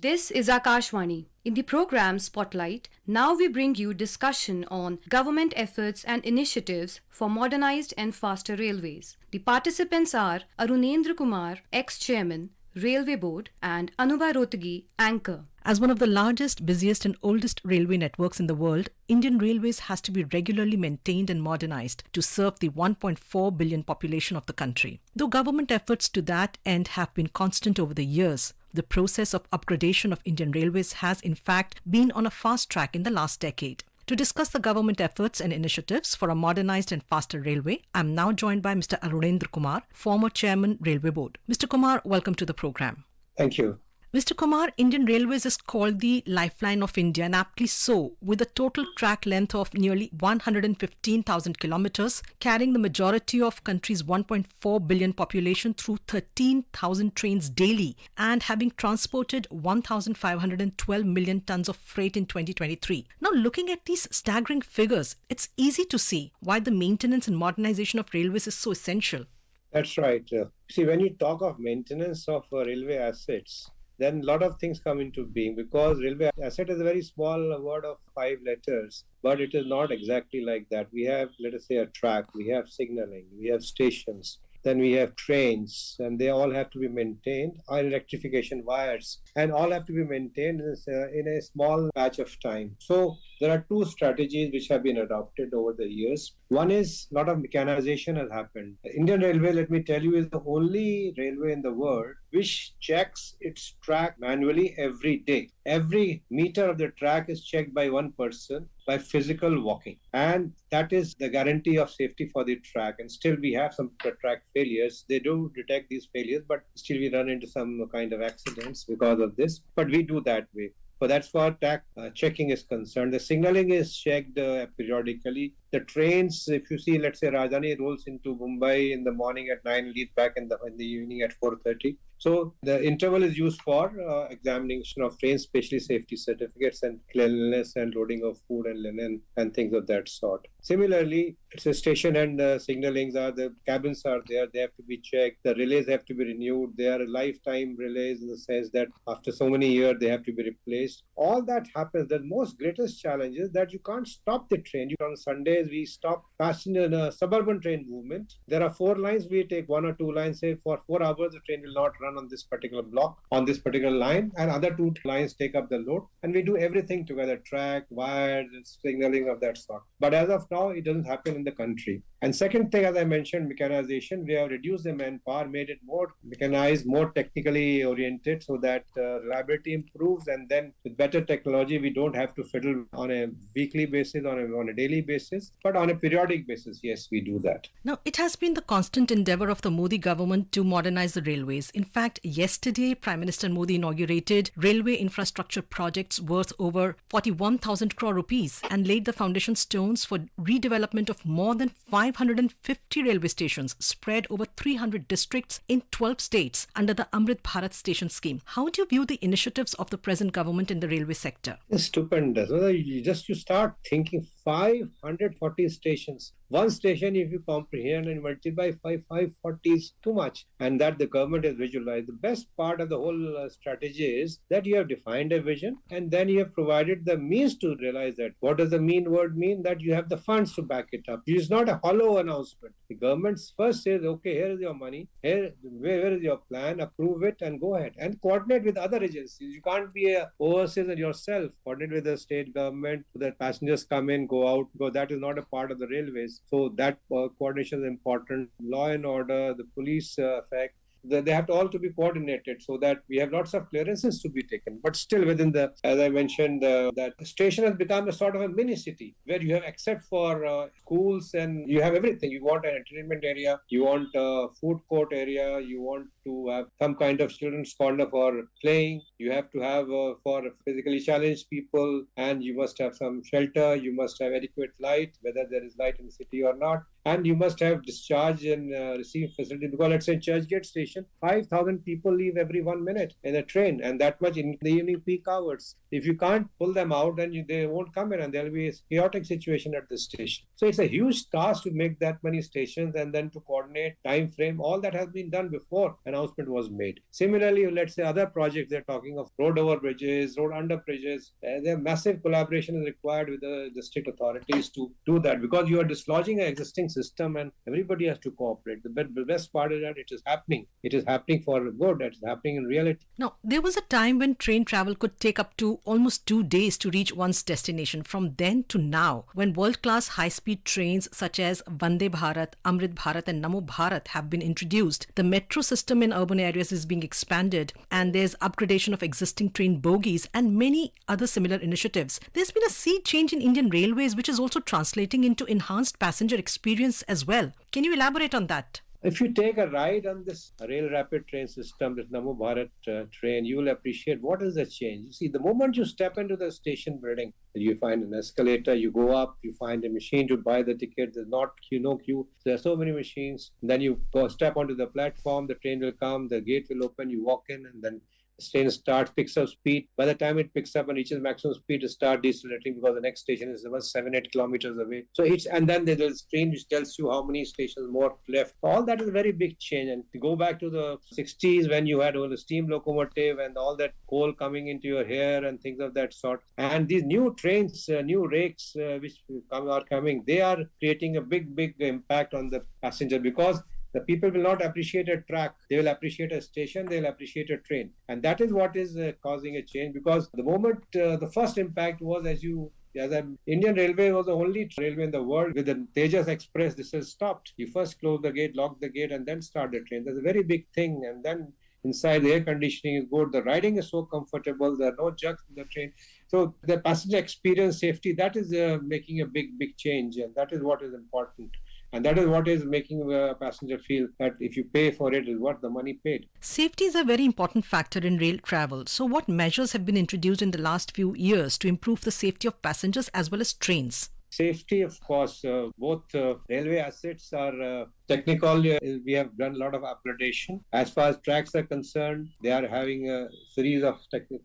This is Akashvani. In the program Spotlight, now we bring you discussion on government efforts and initiatives for modernized and faster railways. The participants are Arunendra Kumar, ex-chairman, Railway Board, and Anubha Rotagi, anchor. As one of the largest, busiest and oldest railway networks in the world, Indian Railways has to be regularly maintained and modernized to serve the 1.4 billion population of the country. Though government efforts to that end have been constant over the years, the process of upgradation of Indian Railways has in fact been on a fast track in the last decade. To discuss the government efforts and initiatives for a modernized and faster railway, I am now joined by Mr. Arunendra Kumar, former chairman, Railway Board. Mr. Kumar, welcome to the program. Thank you. Mr. Kumar, Indian Railways is called the lifeline of India, and aptly so, with a total track length of nearly 115,000 kilometers, carrying the majority of country's 1.4 billion population through 13,000 trains daily, and having transported 1,512 million tons of freight in 2023. Now, looking at these staggering figures, it's easy to see why the maintenance and modernization of railways is so essential. That's right. See, when you talk of maintenance of railway assets, then a lot of things come into being, because railway asset is a very small word of 5 letters, but it is not exactly like that. We have, let us say, a track, we have signaling, we have stations, then we have trains, and they all have to be maintained, or electrification wires, and all have to be maintained in a small patch of time. So there are 2 strategies which have been adopted over the years. One is a lot of mechanization has happened. Indian Railway, let me tell you, is the only railway in the world which checks its track manually every day. Every meter of the track is checked by one person by physical walking. And that is the guarantee of safety for the track. And still we have some track failures. They do detect these failures, but still we run into some kind of accidents because of this. But we do that way. So that's for track checking is concerned. The signaling is checked periodically. The trains, if you see, let's say Rajdhani rolls into Mumbai in the morning at 9, leaves back in the evening at 4:30. So the interval is used for examination of trains, especially safety certificates and cleanliness and loading of food and linen and things of that sort. Similarly, it's a station and signalings the cabins are there. They have to be checked. The relays have to be renewed. They are lifetime relays in the sense that after so many years, they have to be replaced. All that happens. The most greatest challenge is that you can't stop the train. On Sundays, we stop passenger suburban train movement. There are 4 lines. We take 1 or 2 lines. Say for 4 hours, the train will not run on this particular block, on this particular line, and other 2 lines take up the load. And we do everything together, track, wires, and signaling of that sort. But as of now, it doesn't happen in the country. And second thing, as I mentioned, mechanization. We have reduced the manpower, made it more mechanized, more technically oriented, so that reliability improves. And then with better technology, we don't have to fiddle on a weekly basis, on a daily basis, but on a periodic basis. Yes, we do that. Now, it has been the constant endeavor of the Modi government to modernize the railways. In fact, yesterday, Prime Minister Modi inaugurated railway infrastructure projects worth over 41,000 crore rupees and laid the foundation stones for redevelopment of more than 550 railway stations spread over 300 districts in 12 states under the Amrit Bharat station scheme. How do you view the initiatives of the present government in the railway sector? It's stupendous. You start thinking 540 stations. One station, if you comprehend and multiply by 540 is too much. And that the government has visualized. The best part of the whole strategy is that you have defined a vision and then you have provided the means to realize that. What does the word mean? That you have the funds to back it up. It is not a hollow announcement. The government first says, okay, here is your money. Where is your plan? Approve it and go ahead. And coordinate with other agencies. You can't be an overseer yourself. Coordinate with the state government so that passengers come in, go out, because that is not a part of the railways. So that coordination is important. Law and order, the police effect, they have to all to be coordinated so that we have lots of clearances to be taken. But still within the, as I mentioned, that station has become a sort of a mini city where you have, except for schools, and you have everything. You want an entertainment area, you want a food court area, you want to have some kind of children's corner for playing, you have to have for physically challenged people, and you must have some shelter, you must have adequate light, whether there is light in the city or not. And you must have discharge and receiving facility, because let's say Churchgate Station, 5,000 people leave every 1 minute in a train, and that much in the evening peak hours. If you can't pull them out, then they won't come in, and there'll be a chaotic situation at the station. So it's a huge task to make that many stations and then to coordinate time frame. All that has been done before, announcement was made. Similarly, let's say other projects, they're talking of road over bridges, road under bridges. There massive collaboration is required with the district authorities to do that, because you are dislodging an existing system and everybody has to cooperate. The best part is that it is happening. It is happening for good. It is happening in reality. Now, there was a time when train travel could take up to almost 2 days to reach one's destination. From then to now, when world-class high-speed trains such as Vande Bharat, Amrit Bharat and Namo Bharat have been introduced, the metro system in urban areas is being expanded, and there's upgradation of existing train bogies and many other similar initiatives. There's been a sea change in Indian Railways, which is also translating into enhanced passenger experience as well. Can you elaborate on that? If you take a ride on this rail rapid train system, this Namo Bharat train, you will appreciate what is the change. You see, the moment you step into the station building, you find an escalator, you go up, you find a machine to buy the ticket. There's not queue, no queue. There are so many machines. Then you go step onto the platform, the train will come, the gate will open, you walk in, and then the train starts, picks up speed. By the time it picks up and reaches maximum speed, it starts decelerating because the next station is about 7-8 kilometers away. So and then there's a screen which tells you how many stations more left. All that is a very big change. And to go back to the 60s when you had all the steam locomotive and all that coal coming into your hair and things of that sort. And these new trains, new rakes which are coming, they are creating a big impact on the passenger, because the people will not appreciate a track. They will appreciate a station. They will appreciate a train. And that is what is causing a change, because the moment the first impact was, Indian Railway was the only railway in the world with the Tejas Express. This has stopped. You first close the gate, lock the gate, and then start the train. That's a very big thing. And then inside, the air conditioning is good. The riding is so comfortable. There are no jerks in the train. So the passenger experience, safety, that is making a big change. And that is what is important. And that is what is making a passenger feel that if you pay for it, is what the money paid. Safety is a very important factor in rail travel. So what measures have been introduced in the last few years to improve the safety of passengers as well as trains? Safety, of course, both railway assets are technically, we have done a lot of upgradation. As far as tracks are concerned, they are having a series of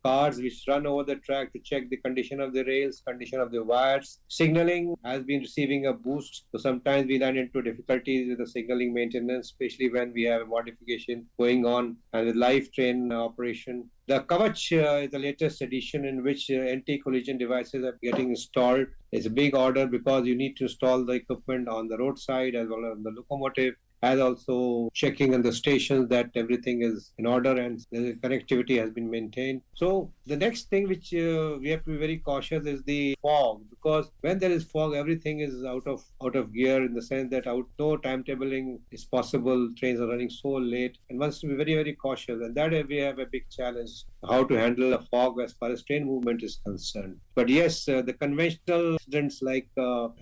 cars which run over the track to check the condition of the rails, condition of the wires. Signaling has been receiving a boost. So sometimes we run into difficulties with the signaling maintenance, especially when we have a modification going on and with live train operation. The Kavach is the latest edition in which anti-collision devices are getting installed. It's a big order because you need to install the equipment on the roadside as well as on the locomotive, as also checking on the stations that everything is in order and the connectivity has been maintained. So the next thing which we have to be very cautious is the fog, because when there is fog, everything is out of gear, in the sense that no timetabling is possible. Trains are running so late, and one has to be very cautious. And that we have a big challenge, how to handle the fog as far as train movement is concerned. But yes, the conventional accidents like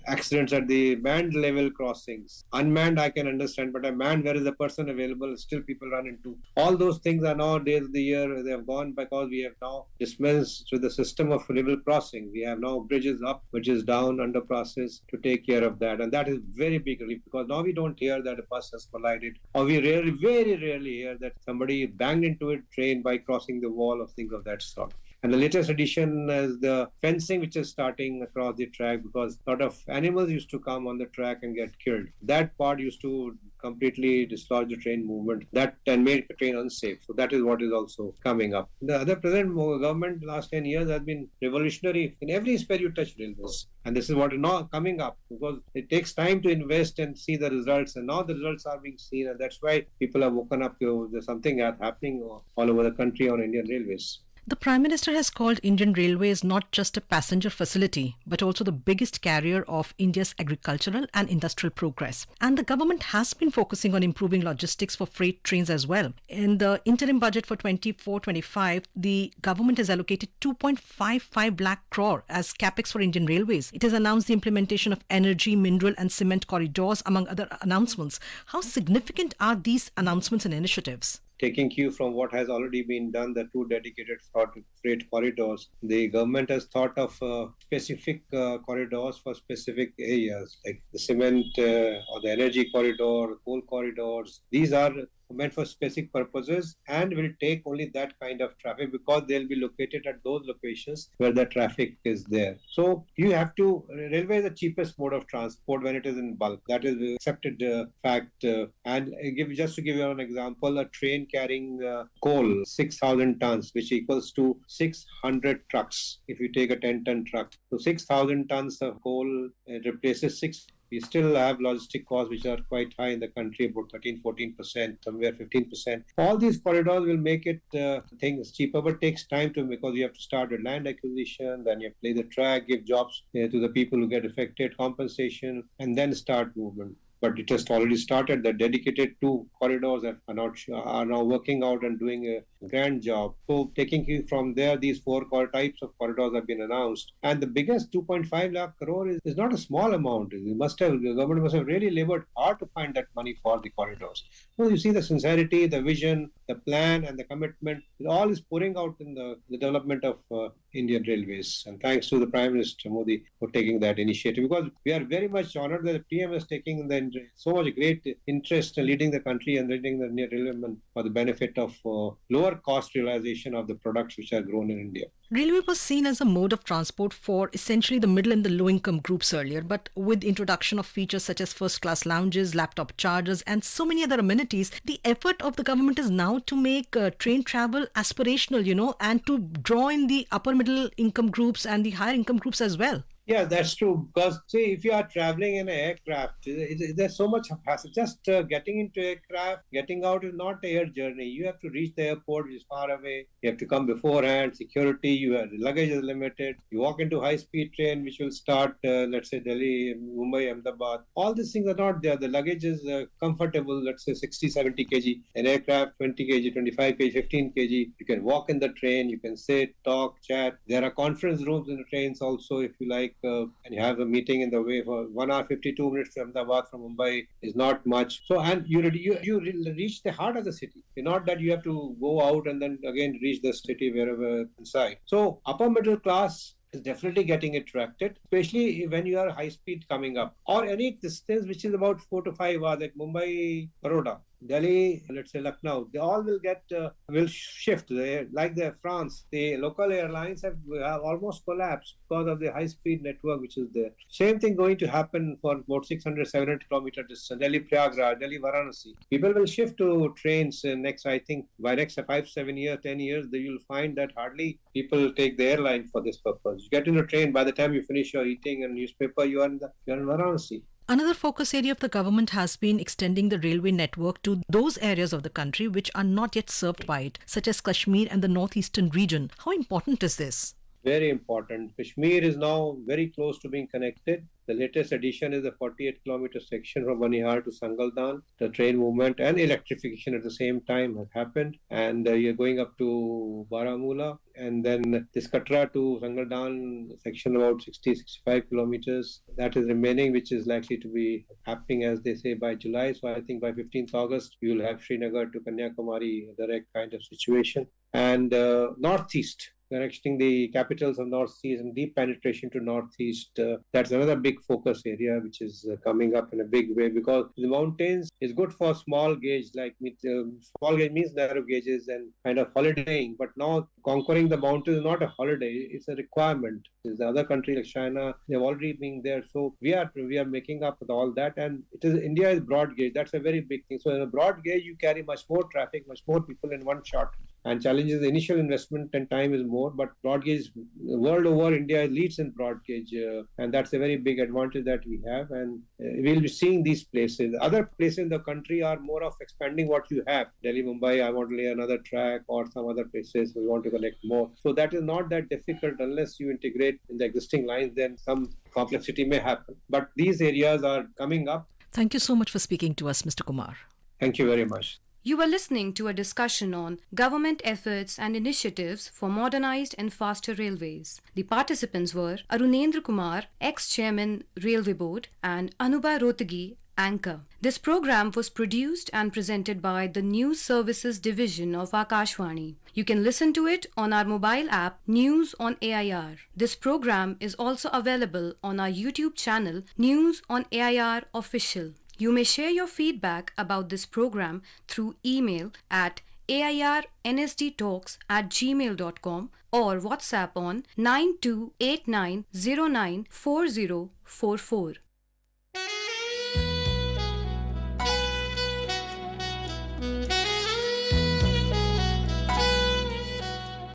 accidents at the manned level crossings, unmanned I can understand, but a manned where is the person available, still people run into. All those things are nowadays of the year, they have gone because we have now dispensed with the system of level crossing. We have now bridges up, bridges down under process to take care of that. And that is very big relief, because now we don't hear that a bus has collided, or we very rarely hear that somebody banged into a train by crossing the wall or things of that sort. And the latest addition is the fencing, which is starting across the track, because a lot of animals used to come on the track and get killed. That part used to completely dislodge the train movement, that and made the train unsafe. So that is what is also coming up. The other present government last 10 years has been revolutionary in every sphere you touch railways. And this is what is now coming up, because it takes time to invest and see the results. And now the results are being seen. And that's why people have woken up to there's something happening all over the country on Indian railways. The Prime Minister has called Indian Railways not just a passenger facility, but also the biggest carrier of India's agricultural and industrial progress. And the government has been focusing on improving logistics for freight trains as well. In the interim budget for 24-25, the government has allocated 2.55 lakh crore as capex for Indian Railways. It has announced the implementation of energy, mineral and cement corridors, among other announcements. How significant are these announcements and initiatives? Taking cue from what has already been done, the 2 dedicated freight corridors, the government has thought of specific corridors for specific areas, like the cement or the energy corridor, coal corridors. These are meant for specific purposes and will take only that kind of traffic because they'll be located at those locations where the traffic is there. So you have to, railway is the cheapest mode of transport when it is in bulk. That is accepted fact. And just to give you an example, a train carrying coal, 6,000 tons, which equals to 600 trucks if you take a 10-ton truck. So 6,000 tons of coal replaces six. We still have logistic costs which are quite high in the country, about 13-14%, somewhere 15%. All these corridors will make it things cheaper, but takes time to, because you have to start with land acquisition, then you have to lay the track, give jobs to the people who get affected, compensation, and then start movement. But it has already started. The dedicated two corridors are now working out and doing a grand job. So taking you from there, these four types of corridors have been announced. And the biggest 2.5 lakh crore is not a small amount. The government must have really labored hard to find that money for the corridors. So you see the sincerity, the vision, the plan, and the commitment. It all is pouring out in the development of Indian Railways. And thanks to the Prime Minister Modi for taking that initiative, because we are very much honored that the PM is taking so much great interest in leading the country and leading the railway for the benefit of lower cost realization of the products which are grown in India. Railway was seen as a mode of transport for essentially the middle and the low income groups earlier, but with introduction of features such as first class lounges, laptop chargers, and so many other amenities, the effort of the government is now to make train travel aspirational, and to draw in the upper middle income groups and the higher income groups as well. Yeah, that's true. Because, see, if you are traveling in an aircraft, there's so much hassle. Just getting into aircraft, getting out is not an air journey. You have to reach the airport, which is far away. You have to come beforehand, security, the luggage is limited. You walk into high-speed train, which will start, let's say, Delhi, Mumbai, Ahmedabad. All these things are not there. The luggage is comfortable, let's say 60, 70 kg. An aircraft, 20 kg, 25 kg, 15 kg. You can walk in the train, you can sit, talk, chat. There are conference rooms in the trains also, if you like. And you have a meeting in the way for 1 hour 52 minutes to Ahmedabad from Mumbai is not much. So, and you reach the heart of the city. It's not that you have to go out and then again reach the city wherever inside. So upper middle class is definitely getting attracted, especially when you are high speed coming up or any distance which is about 4 to 5 hours, like Mumbai, Baroda. Delhi, let's say Lucknow, they all will shift. Like France, the local airlines have almost collapsed because of the high-speed network which is there. Same thing going to happen for about 600, 700 kilometer distance. Delhi, Prayagraj, Delhi, Varanasi. People will shift to trains I think by next 5, 7 years, 10 years, you'll find that hardly people take the airline for this purpose. You get in a train, by the time you finish your eating and newspaper, you're in Varanasi. Another focus area of the government has been extending the railway network to those areas of the country which are not yet served by it, such as Kashmir and the northeastern region. How important is this? Very important. Kashmir is now very close to being connected. The latest addition is the 48-kilometer section from Banihar to Sangaldan. The train movement and electrification at the same time have happened. And you're going up to Baramulla. And then this Katra to Sangaldan section, about 60-65 kilometers. That is remaining, which is likely to be happening, as they say, by July. So I think by 15th August, we will have Srinagar to Kanyakumari, direct kind of situation. And northeast, connecting the capitals of Northeast and deep penetration to Northeast. That's another big focus area which is coming up in a big way, because the mountains is good for small gauge, small gauge means narrow gauges and kind of holidaying. But now conquering the mountains is not a holiday, it's a requirement. The other countries like China, they've already been there. So we are making up with all that. And India is broad gauge. That's a very big thing. So in a broad gauge, you carry much more traffic, much more people in one shot. And challenges, the initial investment and time is more, but broad gauge, world over, India leads in broad gauge. And that's a very big advantage that we have. And we'll be seeing these places. Other places in the country are more of expanding what you have. Delhi, Mumbai, I want to lay another track, or some other places we want to connect more. So that is not that difficult unless you integrate in the existing lines, then some complexity may happen. But these areas are coming up. Thank you so much for speaking to us, Mr. Kumar. Thank you very much. You were listening to a discussion on government efforts and initiatives for modernized and faster railways. The participants were Arunendra Kumar, ex-chairman Railway Board, and Anubha Rotagi, anchor. This program was produced and presented by the News Services Division of Akashvani. You can listen to it on our mobile app News on AIR. This program is also available on our YouTube channel News on AIR Official. You may share your feedback about this program through email at airnsdtalks@gmail.com or WhatsApp on 9289094044.